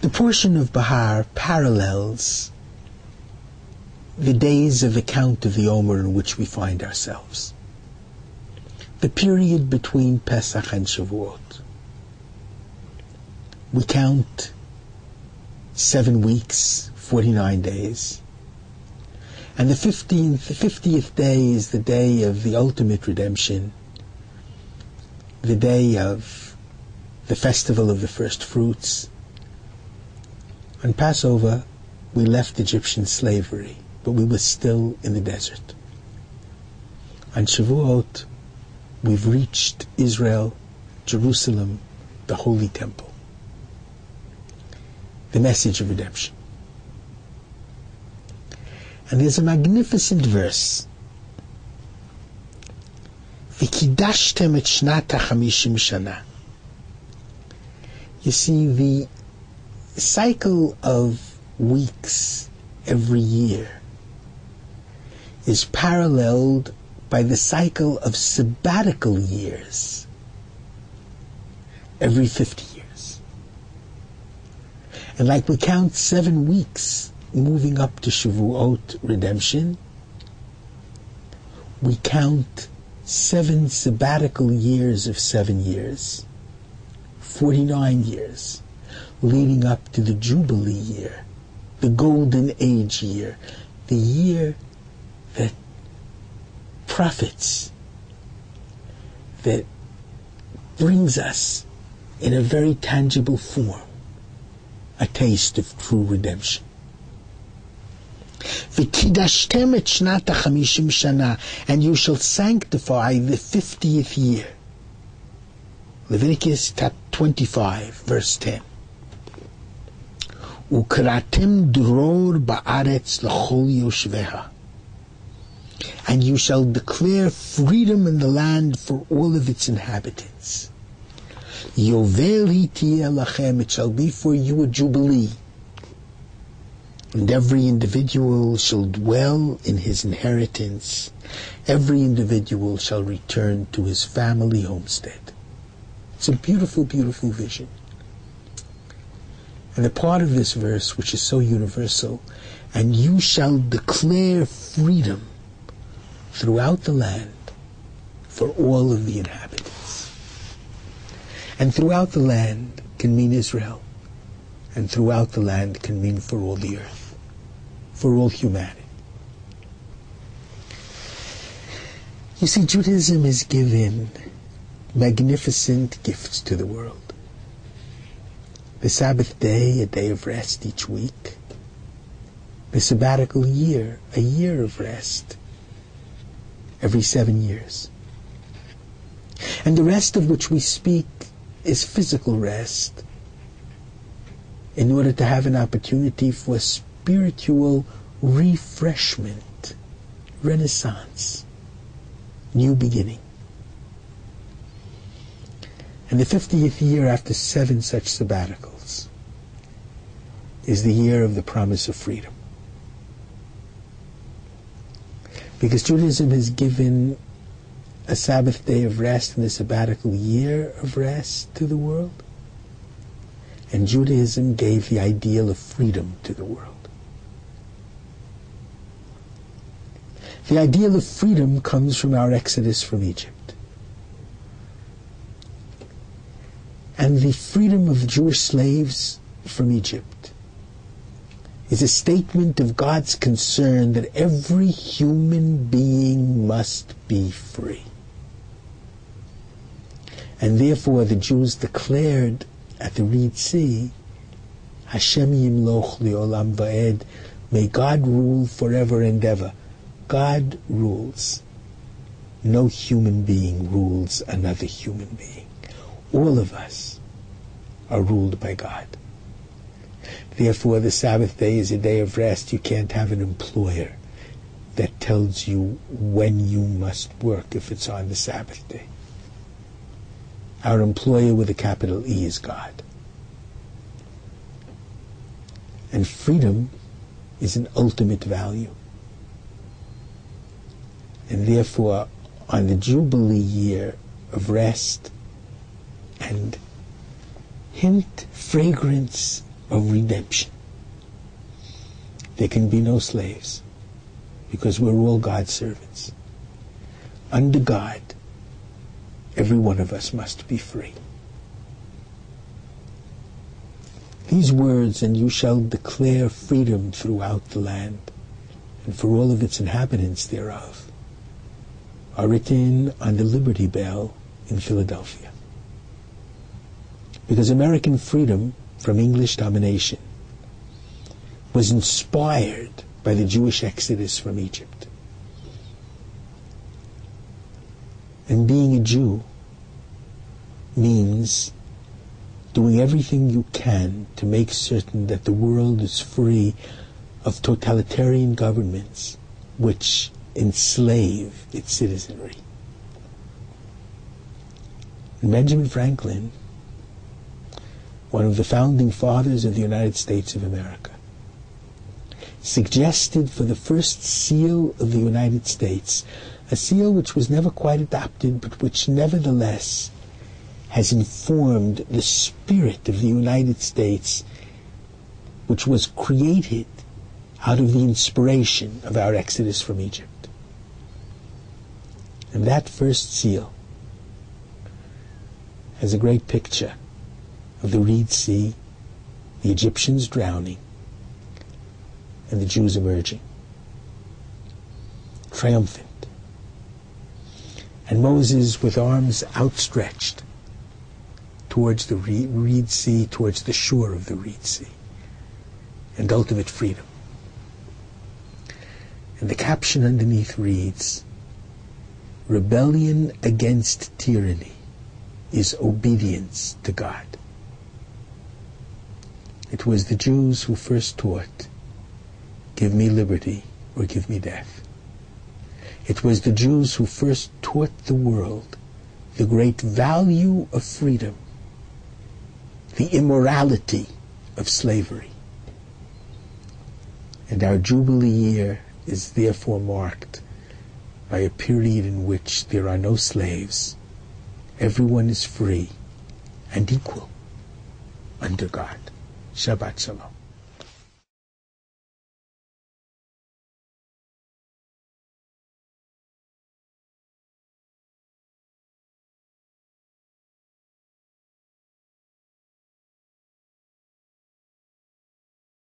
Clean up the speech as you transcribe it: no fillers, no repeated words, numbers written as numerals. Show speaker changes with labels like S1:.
S1: The portion of BeHar parallels the days of account of the Omer in which we find ourselves. The period between Pesach and Shavuot. We count 7 weeks, 49 days. And the 50th day is the day of the ultimate redemption, the day of the festival of the first fruits. On Passover, we left Egyptian slavery, but we were still in the desert. On Shavuot, we've reached Israel, Jerusalem, the Holy Temple. The message of redemption. And there's a magnificent verse. V'kidashtem et shnata chamishim shana. You see, the cycle of weeks every year is paralleled by the cycle of sabbatical years every 50 years. And like we count 7 weeks moving up to Shavuot redemption, we count 7 sabbatical years of 7 years, 49 years, leading up to the Jubilee year, the Golden Age year, the year that profits, that brings us in a very tangible form a taste of true redemption. V'kidashtem et shnata chamishim shana, and you shall sanctify the 50th year. Leviticus 25, verse 10. Ukratim dror ba'aretz l'chol yoshveha, and you shall declare freedom in the land for all of its inhabitants. Yovel hitiyeh lachem, it shall be for you a jubilee, and every individual shall dwell in his inheritance. Every individual shall return to his family homestead. It's a beautiful, beautiful vision. And the part of this verse which is so universal, and you shall declare freedom throughout the land for all of the inhabitants. And throughout the land can mean Israel, and throughout the land can mean for all the earth, for all humanity. You see, Judaism has given magnificent gifts to the world. The Sabbath day, a day of rest each week. The sabbatical year, a year of rest every 7 years. And the rest of which we speak is physical rest, in order to have an opportunity for spiritual refreshment, renaissance, new beginning. And the 50th year after 7 such sabbaticals is the year of the promise of freedom. Because Judaism has given a Sabbath day of rest and a sabbatical year of rest to the world, and Judaism gave the ideal of freedom to the world. The ideal of freedom comes from our exodus from Egypt. And the freedom of Jewish slaves from Egypt is a statement of God's concern that every human being must be free. And therefore the Jews declared at the Red Sea, Hashem yimloch li'olam va'ed, may God rule forever and ever. God rules. No human being rules another human being. All of us are ruled by God. Therefore, the Sabbath day is a day of rest. You can't have an employer that tells you when you must work if it's on the Sabbath day. Our employer with a capital E is God. And freedom is an ultimate value. And therefore, on the Jubilee year of rest and hint, fragrance of redemption. There can be no slaves, because we're all God's servants. Under God, every one of us must be free. These words, "and you shall declare freedom throughout the land, and for all of its inhabitants thereof," are written on the Liberty Bell in Philadelphia. Because American freedom from English domination was inspired by the Jewish exodus from Egypt. And being a Jew means doing everything you can to make certain that the world is free of totalitarian governments which enslave its citizenry. And Benjamin Franklin, one of the founding fathers of the United States of America, suggested for the first seal of the United States, a seal which was never quite adopted, but which nevertheless has informed the spirit of the United States, which was created out of the inspiration of our exodus from Egypt. And that first seal has a great picture of the Reed Sea, the Egyptians drowning, and the Jews emerging, triumphant. And Moses, with arms outstretched towards the Reed Sea, towards the shore of the Reed Sea, and ultimate freedom. And the caption underneath reads, "Rebellion against tyranny is obedience to God." It was the Jews who first taught, "Give me liberty or give me death." It was the Jews who first taught the world the great value of freedom, the immorality of slavery. And our Jubilee year is therefore marked by a period in which there are no slaves. Everyone is free and equal under God. Shabbat Shalom.